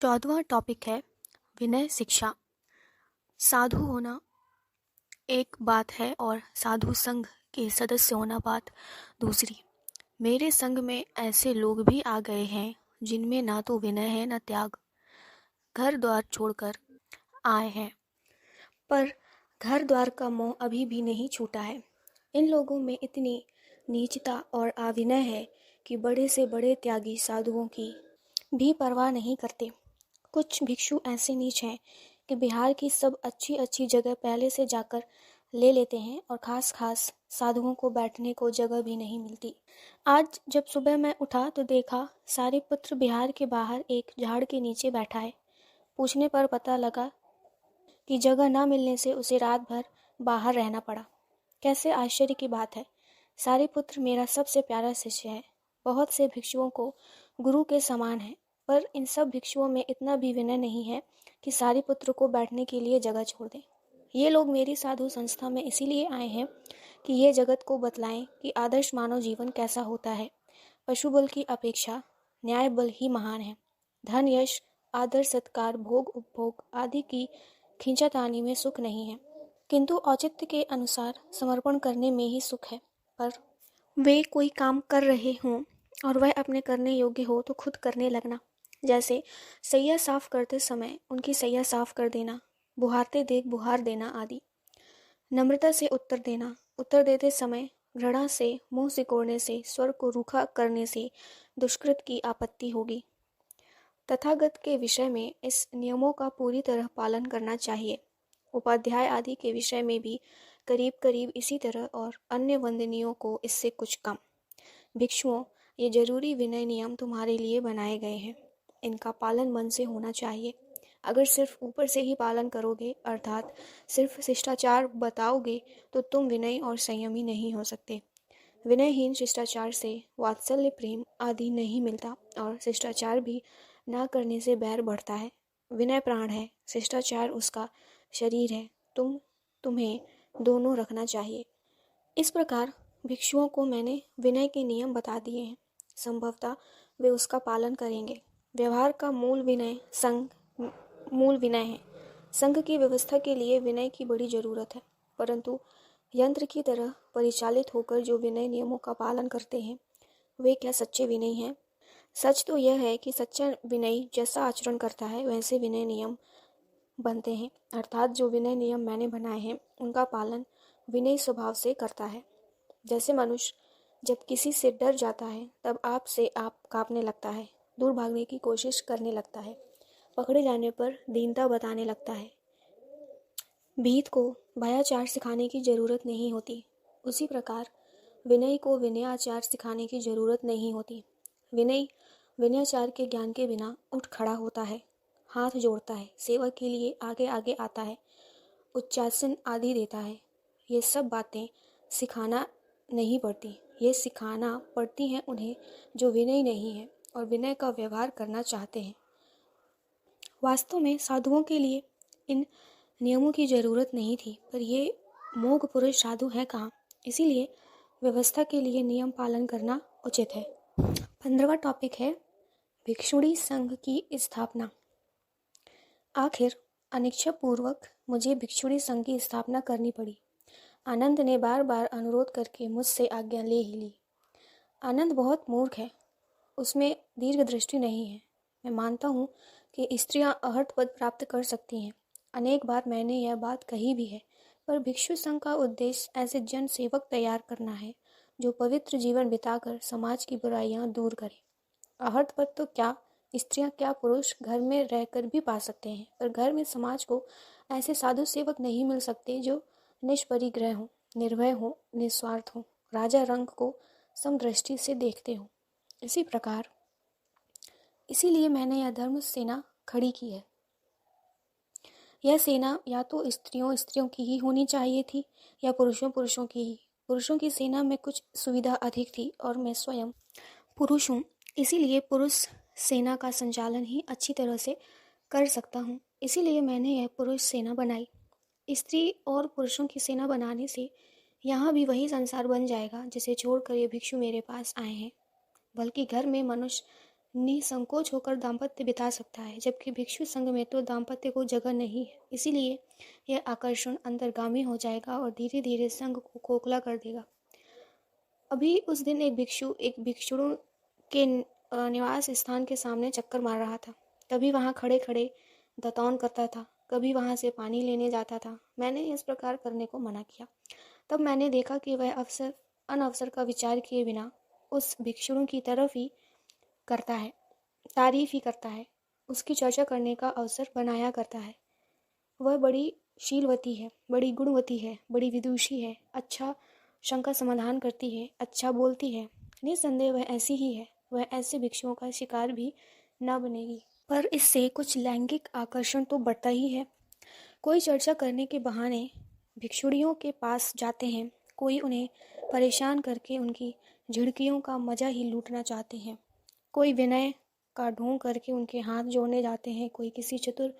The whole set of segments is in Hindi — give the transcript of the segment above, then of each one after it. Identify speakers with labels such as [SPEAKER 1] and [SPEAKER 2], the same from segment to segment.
[SPEAKER 1] 14वां टॉपिक है विनय शिक्षा। साधु होना एक बात है और साधु संघ के सदस्य होना बात दूसरी। मेरे संग में ऐसे लोग भी आ गए हैं जिनमें ना तो विनय है न त्याग। घर द्वार छोड़कर आए हैं पर घर द्वार का मोह अभी भी नहीं छूटा है। इन लोगों में इतनी नीचता और अविनय है कि बड़े से बड़े त्यागी साधुओं की भी परवाह नहीं करते। कुछ भिक्षु ऐसे नीच हैं कि बिहार की सब अच्छी अच्छी जगह पहले से जाकर ले लेते हैं और खास खास साधुओं को बैठने को जगह भी नहीं मिलती। आज जब सुबह मैं उठा तो देखा सारे पुत्र बिहार के बाहर एक झाड़ के नीचे बैठा है। पूछने पर पता लगा कि जगह न मिलने से उसे रात भर बाहर रहना पड़ा। कैसे आश्चर्य की बात है। सारे पुत्र मेरा सबसे प्यारा शिष्य है। बहुत से भिक्षुओं को गुरु के समान है, पर इन सब भिक्षुओं में इतना भी विनय नहीं है कि सारे पुत्र को बैठने के लिए जगह छोड़ दें। ये लोग मेरी साधु संस्था में इसीलिए आए हैं कि ये जगत को बतलाएं कि आदर्श मानव जीवन कैसा होता है। पशु बल की अपेक्षा न्याय बल ही महान है। धन यश आदर सत्कार भोग उपभोग आदि की खींचातानी में सुख नहीं है, किंतु औचित्य के अनुसार समर्पण करने में ही सुख है। पर वे कोई काम कर रहे हों और वह अपने करने योग्य हो तो खुद करने लगना, जैसे सैया साफ करते समय उनकी सैया साफ कर देना, बुहारते देख बुहार देना आदि। नम्रता से उत्तर देना, उत्तर देते समय घृणा से मुंह सिकोड़ने से स्वर को रूखा करने से दुष्कृत की आपत्ति होगी। तथागत के विषय में इस नियमों का पूरी तरह पालन करना चाहिए। उपाध्याय आदि के विषय में भी करीब करीब इसी तरह और अन्य वंदनियों को इससे कुछ कम। भिक्षुओं, ये जरूरी विनय नियम तुम्हारे लिए बनाए गए हैं। इनका पालन मन से होना चाहिए। अगर सिर्फ ऊपर से ही पालन करोगे अर्थात सिर्फ शिष्टाचार बताओगे तो तुम विनयी और संयमी नहीं हो सकते। विनयहीन शिष्टाचार से वात्सल्य प्रेम आदि नहीं मिलता और शिष्टाचार भी ना करने से बैर बढ़ता है। विनय प्राण है, शिष्टाचार उसका शरीर है। तुम्हें दोनों रखना चाहिए। इस प्रकार भिक्षुओं को मैंने विनय के नियम बता दिए हैं। संभवतः वे उसका पालन करेंगे। व्यवहार का मूल विनय है। संघ की व्यवस्था के लिए विनय की बड़ी जरूरत है, परंतु यंत्र की तरह परिचालित होकर जो विनय नियमों का पालन करते हैं वे क्या सच्चे विनयी हैं? सच तो यह है कि सच्चा विनयी जैसा आचरण करता है वैसे विनय नियम बनते हैं, अर्थात जो विनय नियम मैंने बनाए हैं उनका पालन विनयी स्वभाव से करता है। जैसे मनुष्य जब किसी से डर जाता है तब आप से आप कांपने लगता है, दूर भागने की कोशिश करने लगता है, पकड़े जाने पर दीनता बताने लगता है। भीत को भयाचार सिखाने की जरूरत नहीं होती। उसी प्रकार विनय को विनयाचार सिखाने की जरूरत नहीं होती। विनय विनयाचार के ज्ञान के बिना उठ खड़ा होता है, हाथ जोड़ता है, सेवा के लिए आगे आगे आता है, उच्चासन आदि देता है। ये सब बातें सिखाना नहीं पड़ती, ये सिखाना पड़ती हैं उन्हें जो विनय नहीं है और विनय का व्यवहार करना चाहते हैं। वास्तव में साधुओं के लिए इन नियमों की जरूरत नहीं थी, पर ये मोघ पुरुष साधु है कहाँ, इसीलिए व्यवस्था के लिए नियम पालन करना उचित है। 15वां टॉपिक है भिक्षुणी संघ की स्थापना। आखिर अनिच्छा पूर्वक मुझे भिक्षुणी संघ की स्थापना करनी पड़ी। आनंद ने बार बार अनुरोध करके मुझसे आज्ञा ले ही ली। आनंद बहुत मूर्ख है, उसमें दीर्घ दृष्टि नहीं है। मैं मानता हूँ कि स्त्रियां अहर्त पद प्राप्त कर सकती हैं, अनेक बार मैंने यह बात कही भी है, पर भिक्षु संघ का उद्देश्य ऐसे जन सेवक तैयार करना है जो पवित्र जीवन बिताकर समाज की बुराइयां दूर करे। अहर्त पद तो क्या स्त्रियां क्या पुरुष घर में रहकर भी पा सकते हैं, पर घर में समाज को ऐसे साधु सेवक नहीं मिल सकते जो निष्परिग्रह हो, निर्भय हो, निस्वार्थ हो, राजा रंग को समदृष्टि से देखते हो। इसीलिए मैंने यह धर्म सेना खड़ी की है। यह सेना या तो स्त्रियों की ही होनी चाहिए थी या पुरुषों की ही। पुरुषों की सेना में कुछ सुविधा अधिक थी और मैं स्वयं पुरुष हूँ, इसीलिए पुरुष सेना का संचालन ही अच्छी तरह से कर सकता हूँ। इसीलिए मैंने यह पुरुष सेना बनाई। स्त्री और पुरुषों की सेना बनाने से यहाँ भी वही संसार बन जाएगा जिसे छोड़कर ये भिक्षु मेरे पास आए हैं। बल्कि घर में मनुष्य निसंकोच होकर दाम्पत्य बिता सकता है, जबकि भिक्षु संघ में तो दाम्पत्य को जगह नहीं है। इसीलिए यह आकर्षण अंतर्गामी हो जाएगा और धीरे धीरे संघ को खोखला कर देगा। अभी उस दिन एक भिक्षु एक भिक्षुणों के निवास स्थान के सामने चक्कर मार रहा था। कभी वहाँ खड़े खड़े दतौन करता था, कभी वहाँ से पानी लेने जाता था। मैंने इस प्रकार करने को मना किया। तब मैंने देखा कि वह अनअवसर का विचार किए बिना उस भिक्षुणों की तरफ ही करता है, तारीफ ही करता है, उसकी चर्चा करने का अवसर बनाया करता है। वह बड़ी शीलवती है, बड़ी गुणवती है, बड़ी विदुषी है, अच्छा शंका समाधान करती है, अच्छा बोलती है। निस्संदेह वह ऐसी ही है। वह ऐसे भिक्षुओं का शिकार भी न बनेगी। पर इससे कुछ लैंगिक आकर्षण तो बढ़ता ही है। कोई चर्चा करने के बहाने भिक्षुणियों के पास जाते हैं, कोई उन्हें परेशान करके उनकी झिड़कियों का मजा ही लूटना चाहते हैं, कोई विनय का ढोंग करके उनके हाथ जोड़ने जाते हैं, कोई किसी चतुर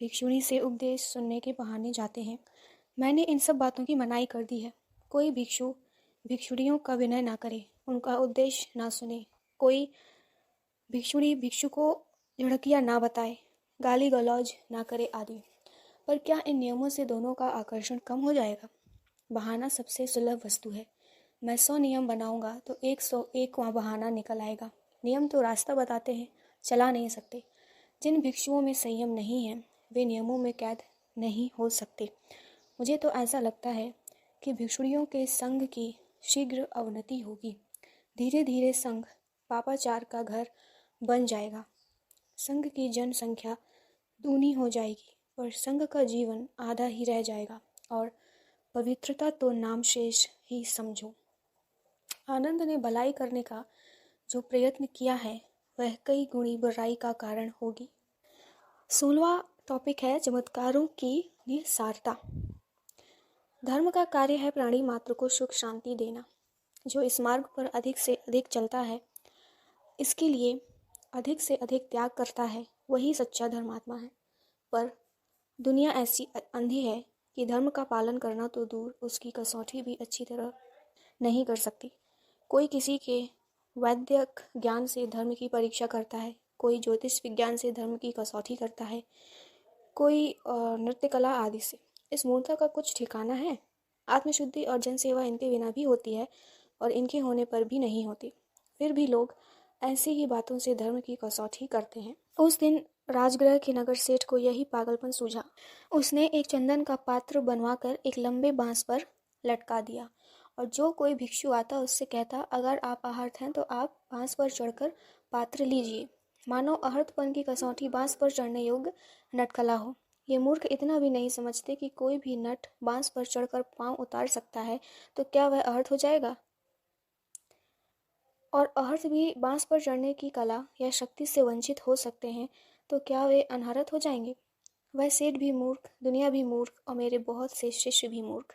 [SPEAKER 1] भिक्षुणी से उपदेश सुनने के बहाने जाते हैं। मैंने इन सब बातों की मनाही कर दी है। कोई भिक्षु भिक्षुणियों का विनय ना करे, उनका उपदेश ना सुने, कोई भिक्षुणी भिक्षु को झिड़कियाँ ना बताए, गाली गलौज ना करे आदि। पर क्या इन नियमों से दोनों का आकर्षण कम हो जाएगा? बहाना सबसे सुलभ वस्तु है। मैं 100 नियम बनाऊंगा तो 101 वहाँ बहाना निकल आएगा। नियम तो रास्ता बताते हैं, चला नहीं सकते। जिन भिक्षुओं में संयम नहीं है वे नियमों में कैद नहीं हो सकते। मुझे तो ऐसा लगता है कि भिक्षुणियों के संघ की शीघ्र अवनति होगी। धीरे धीरे संघ पापाचार का घर बन जाएगा। संघ की जनसंख्या दूनी हो जाएगी और संघ का जीवन आधा ही रह जाएगा और पवित्रता तो नाम शेष ही समझो। आनंद ने भलाई करने का जो प्रयत्न किया है वह कई गुणी बुराई का कारण होगी। 16वां टॉपिक है चमत्कारों की निस्सारता। धर्म का कार्य है प्राणी मात्र को सुख शांति देना। जो इस मार्ग पर अधिक से अधिक चलता है, इसके लिए अधिक से अधिक त्याग करता है, वही सच्चा धर्मात्मा है। पर दुनिया ऐसी अंधी है कि धर्म का पालन करना तो दूर, उसकी कसौटी भी अच्छी तरह नहीं कर सकती। कोई किसी के वैद्यक ज्ञान से धर्म की परीक्षा करता है, कोई ज्योतिष विज्ञान से धर्म की कसौटी करता है, कोई नृत्य कला आदि से। इस मूर्खता का कुछ ठिकाना है? आत्मशुद्धि और जनसेवा इनके बिना भी होती है और इनके होने पर भी नहीं होती। फिर भी लोग ऐसी ही बातों से धर्म की कसौटी करते हैं। उस दिन राजगृह के नगर सेठ को यही पागलपन सूझा। उसने एक चंदन का पात्र बनवाकर एक लंबे बांस पर लटका दिया और जो कोई भिक्षु आता उससे कहता, अगर आप आहर्त हैं तो आप बांस पर चढ़कर पात्र लीजिए। मानो आहर्तपन की कसौटी बांस पर चढ़ने योग्य नटकला हो। ये मूर्ख इतना भी नहीं समझते कि कोई भी नट बांस पर चढ़कर पांव उतार सकता है तो क्या वह आहर्त हो जाएगा? और आहर्त भी बांस पर चढ़ने की कला या शक्ति से वंचित हो सकते हैं तो क्या वे अनहरत हो जाएंगे? वह सेठ भी मूर्ख, दुनिया भी मूर्ख और मेरे बहुत से शिष्य भी मूर्ख।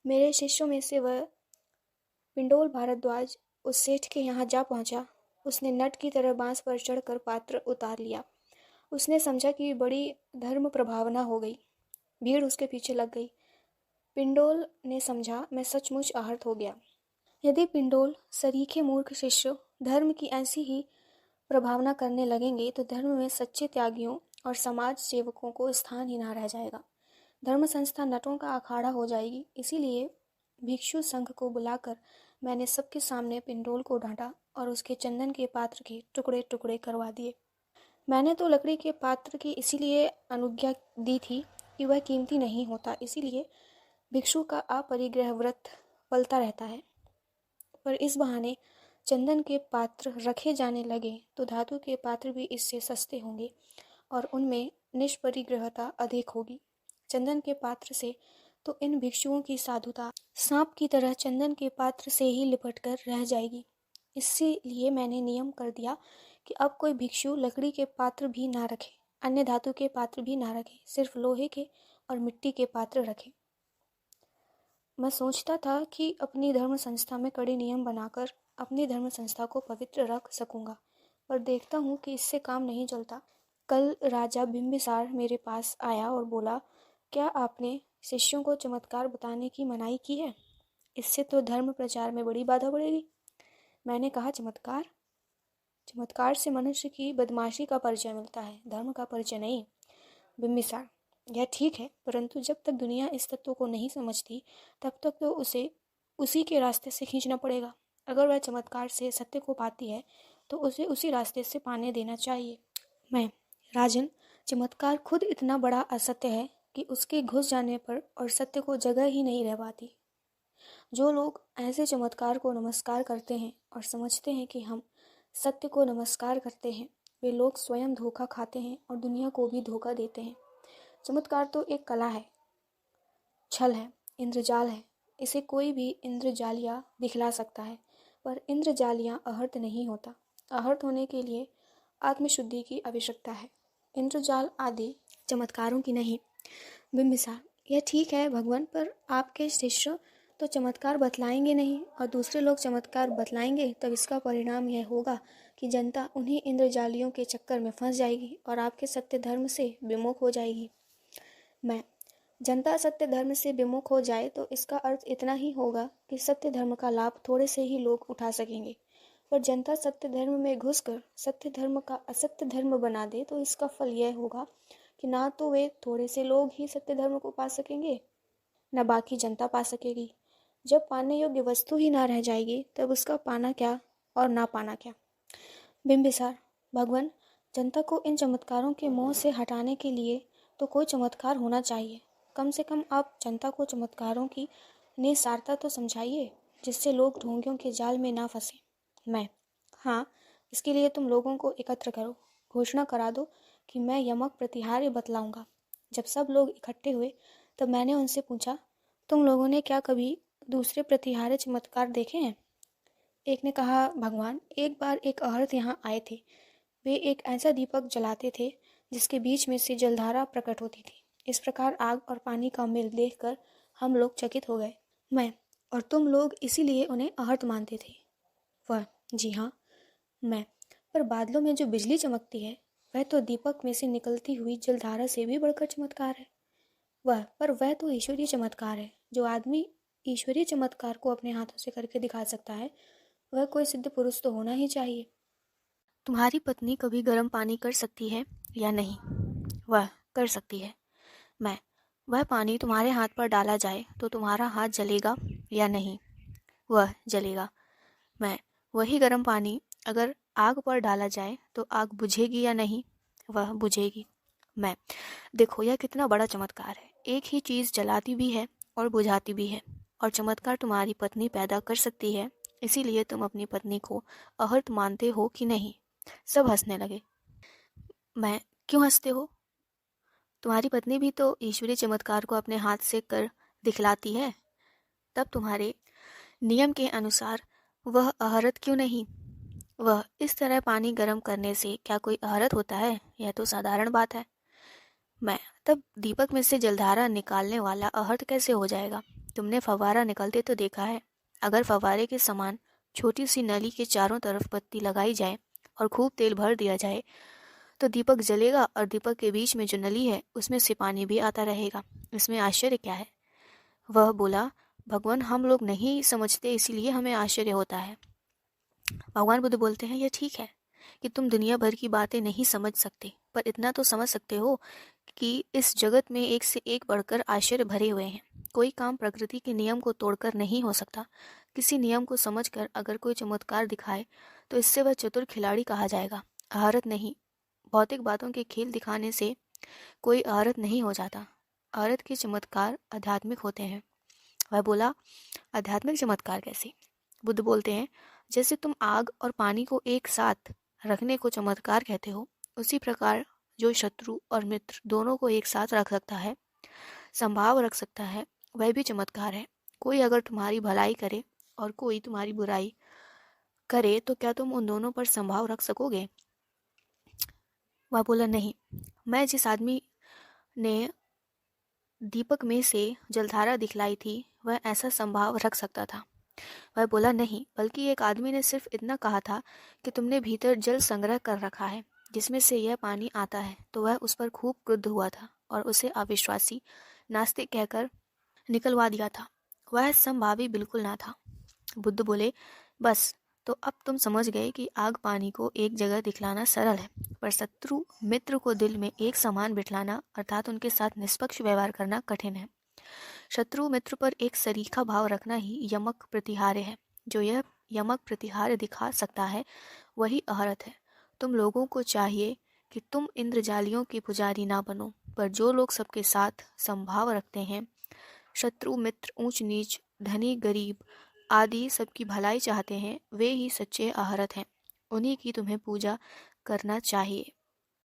[SPEAKER 1] मेरे शिष्यों में से वह पिंडोल भारद्वाज उस सेठ के यहाँ जा पहुंचा। उसने नट की तरह बांस पर चढ़कर पात्र उतार लिया। उसने समझा कि बड़ी धर्म प्रभावना हो गई। भीड़ उसके पीछे लग गई। पिंडोल ने समझा, मैं सचमुच आहत हो गया। यदि पिंडोल सरीखे मूर्ख शिष्य धर्म की ऐसी ही प्रभावना करने लगेंगे तो धर्म में सच्चे त्यागियों और समाज सेवकों को स्थान ही ना रह जाएगा। धर्म संस्था नटों का अखाड़ा हो जाएगी। इसीलिए भिक्षु संघ को बुलाकर मैंने सबके सामने पिंडोल को डांटा और उसके चंदन के पात्र के टुकड़े टुकड़े करवा दिए। मैंने तो लकड़ी के पात्र की इसीलिए अनुज्ञा दी थी कि वह कीमती नहीं होता, इसीलिए भिक्षु का अपरिग्रह व्रत फलता रहता है। पर इस बहाने चंदन के पात्र रखे जाने लगे तो धातु के पात्र भी इससे सस्ते होंगे और उनमें निष्परिग्रहता अधिक होगी। चंदन के पात्र से तो इन भिक्षुओं की साधुता सांप की तरह चंदन के पात्र से ही लिपट कर रह जाएगी। इसीलिए मैंने नियम कर दिया कि अब कोई भिक्षु लकड़ी के पात्र भी ना रखे, अन्य धातु के पात्र भी ना रखे, सिर्फ लोहे के और मिट्टी के पात्र रखे। मैं सोचता था कि अपनी धर्म संस्था में कड़े नियम बनाकर अपनी धर्म संस्था को पवित्र रख सकूंगा, पर देखता हूँ कि इससे काम नहीं चलता। कल राजा बिंबिसार मेरे पास आया और बोला, क्या आपने शिष्यों को चमत्कार बताने की मनाही की है? इससे तो धर्म प्रचार में बड़ी बाधा पड़ेगी। मैंने कहा, चमत्कार? चमत्कार से मनुष्य की बदमाशी का परिचय मिलता है, धर्म का परिचय नहीं। बिम्बिसार: यह ठीक है, परंतु जब तक दुनिया इस तत्व को नहीं समझती तब तक तो उसे उसी के रास्ते से खींचना पड़ेगा। अगर वह चमत्कार से सत्य को पाती है तो उसे उसी रास्ते से पाने देना चाहिए। मैं: राजन, चमत्कार खुद इतना बड़ा असत्य है कि उसके घुस जाने पर और सत्य को जगह ही नहीं रह पाती। जो लोग ऐसे चमत्कार को नमस्कार करते हैं और समझते हैं कि हम सत्य को नमस्कार करते हैं, वे लोग स्वयं धोखा खाते हैं और दुनिया को भी धोखा देते हैं। चमत्कार तो एक कला है, छल है, इंद्रजाल है। इसे कोई भी इंद्रजालिया दिखला सकता है, पर इंद्रजालिया अहर्त नहीं होता। अहर्त होने के लिए आत्मशुद्धि की आवश्यकता है, इंद्रजाल आदि चमत्कारों की नहीं। बिम्बिसार: यह ठीक है भगवान, पर आपके शिष्य तो चमत्कार बतलाएंगे नहीं और दूसरे लोग चमत्कार बतलाएंगे, तब इसका परिणाम यह होगा कि जनता उन्हीं इंद्रजालियों के चक्कर में फंस जाएगी और आपके सत्य धर्म से विमुख हो जाएगी। मैं: जनता सत्य धर्म से विमुख हो जाए तो इसका अर्थ इतना ही होगा कि सत्य धर्म का लाभ थोड़े से ही लोग उठा सकेंगे, पर जनता सत्य धर्म में घुसकर सत्य धर्म का असत्य धर्म बना दे तो इसका फल यह होगा कि ना तो वे थोड़े से लोग ही सत्य धर्म को पा सकेंगे, न बाकी जनता पा सकेगी। जब पाने योग्य वस्तु ही ना रह जाएगी तब उसका पाना क्या और ना पाना क्या। बिम्बिसार: भगवान, जनता को इन चमत्कारों के मोह से हटाने के लिए तो कोई चमत्कार होना चाहिए। कम से कम आप जनता को चमत्कारों की निसारता तो समझाइए, जिससे लोग ढोंगियों के जाल में ना फंसे। मैं: हाँ, इसके लिए तुम लोगों को एकत्र करो, घोषणा करा दो कि मैं यमक प्रतिहार्य बतलाऊंगा। जब सब लोग इकट्ठे हुए तब मैंने उनसे पूछा, तुम लोगों ने क्या कभी दूसरे प्रतिहार्य चमत्कार देखे हैं? एक ने कहा, भगवान, एक बार एक औरत यहाँ आए थे। वे एक ऐसा दीपक जलाते थे जिसके बीच में से जलधारा प्रकट होती थी। इस प्रकार आग और पानी का मेल देखकर हम लोग चकित हो गए। मैं: और तुम लोग इसीलिए उन्हें आहत मानते थे? वह: जी हाँ। मैं: पर बादलों में जो बिजली चमकती है वह तो दीपक में से निकलती हुई जलधारा से भी बढ़कर चमत्कार है। पर वह तो ईश्वरीय चमत्कार है। जो आदमी ईश्वरीय चमत्कार को अपने हाथों से करके दिखा सकता है वह कोई सिद्ध पुरुष तो होना ही चाहिए। तुम्हारी पत्नी कभी गर्म पानी कर सकती है या नहीं? वह: कर सकती है। मैं: वह पानी तुम्हारे हाथ पर डाला जाए तो तुम्हारा हाथ जलेगा या नहीं? वह: जलेगा। मैं: वही गर्म पानी अगर आग पर डाला जाए तो आग बुझेगी या नहीं? वह: बुझेगी। मैं: देखो, यह कितना बड़ा चमत्कार है। एक ही चीज़ जलाती भी है और बुझाती भी है, और चमत्कार तुम्हारी पत्नी पैदा कर सकती है, इसीलिए तुम अपनी पत्नी को अहर्त मानते हो कि नहीं? सब हंसने लगे। मैं: क्यों हंसते हो? तुम्हारी पत्नी भी तो ईश्वरीय चमत्कार को अपने हाथ से कर दिखलाती है, तब तुम्हारे नियम के अनुसार वह अहरत क्यों नहीं? वह: इस तरह पानी गर्म करने से क्या कोई अहरत होता है? यह तो साधारण बात है। मैं: तब दीपक में से जलधारा निकालने वाला अहर्त कैसे हो जाएगा? तुमने फव्वारा निकलते तो देखा है। अगर फव्वारे के समान छोटी सी नली के चारों तरफ पत्ती लगाई जाए और खूब तेल भर दिया जाए तो दीपक जलेगा, और दीपक के बीच में जो नली है उसमें से पानी भी आता रहेगा। इसमें आश्चर्य क्या है? वह बोला, भगवान, हम लोग नहीं समझते, इसीलिए हमें आश्चर्य होता है। भगवान बुद्ध बोलते हैं, यह ठीक है कि तुम दुनिया भर की बातें नहीं समझ सकते, पर इतना तो समझ सकते हो कि इस जगत में एक से एक बढ़कर आश्चर्य भरे हुए हैं। कोई काम प्रकृति के नियम को तोड़कर नहीं हो सकता। किसी नियम को समझकर अगर कोई चमत्कार दिखाए तो इससे वह चतुर खिलाड़ी कहा जाएगा, अहरत नहीं। भौतिक बातों के खेल दिखाने से कोई अहरत नहीं हो जाता। अहरत के चमत्कार आध्यात्मिक होते हैं। वह बोला, आध्यात्मिक चमत्कार कैसे? बुद्ध बोलते हैं, जैसे तुम आग और पानी को एक साथ रखने को चमत्कार कहते हो, उसी प्रकार जो शत्रु और मित्र दोनों को एक साथ रख सकता है, संभाव रख सकता है, वह भी चमत्कार है। कोई अगर तुम्हारी भलाई करे और कोई तुम्हारी बुराई करे तो क्या तुम उन दोनों पर संभाव रख सकोगे? वह बोला, नहीं। मैं जिस आदमी ने दीपक में से जलधारा दिखलाई थी वह ऐसा संभाव रख सकता था। वह बोला, नहीं, बल्कि एक आदमी ने सिर्फ इतना कहा था कि तुमने भीतर जल संग्रह कर रखा है जिसमें से यह पानी आता है, तो वह उस पर खूब क्रुद्ध हुआ था और उसे अविश्वासी नास्तिक कहकर निकलवा दिया था। वह संभावी बिल्कुल ना था। बुद्ध बोले, बस तो अब तुम समझ गए कि आग पानी को एक जगह दिखलाना सरल है, पर शत्रु मित्र को दिल में एक समान बिठलाना अर्थात उनके साथ निष्पक्ष व्यवहार करना कठिन है। शत्रु मित्र पर एक सरीखा भाव रखना ही यमक प्रतिहार्य है। जो यह यमक प्रतिहार्य दिखा सकता है वही अहरत है। तुम लोगों को चाहिए कि तुम इंद्रजालियों के पुजारी ना बनो, पर जो लोग सबके साथ समभाव रखते हैं, शत्रु मित्र ऊंच नीच धनी गरीब आदि सबकी भलाई चाहते हैं, वे ही सच्चे आहरत हैं। उन्हीं की तुम्हें पूजा करना चाहिए।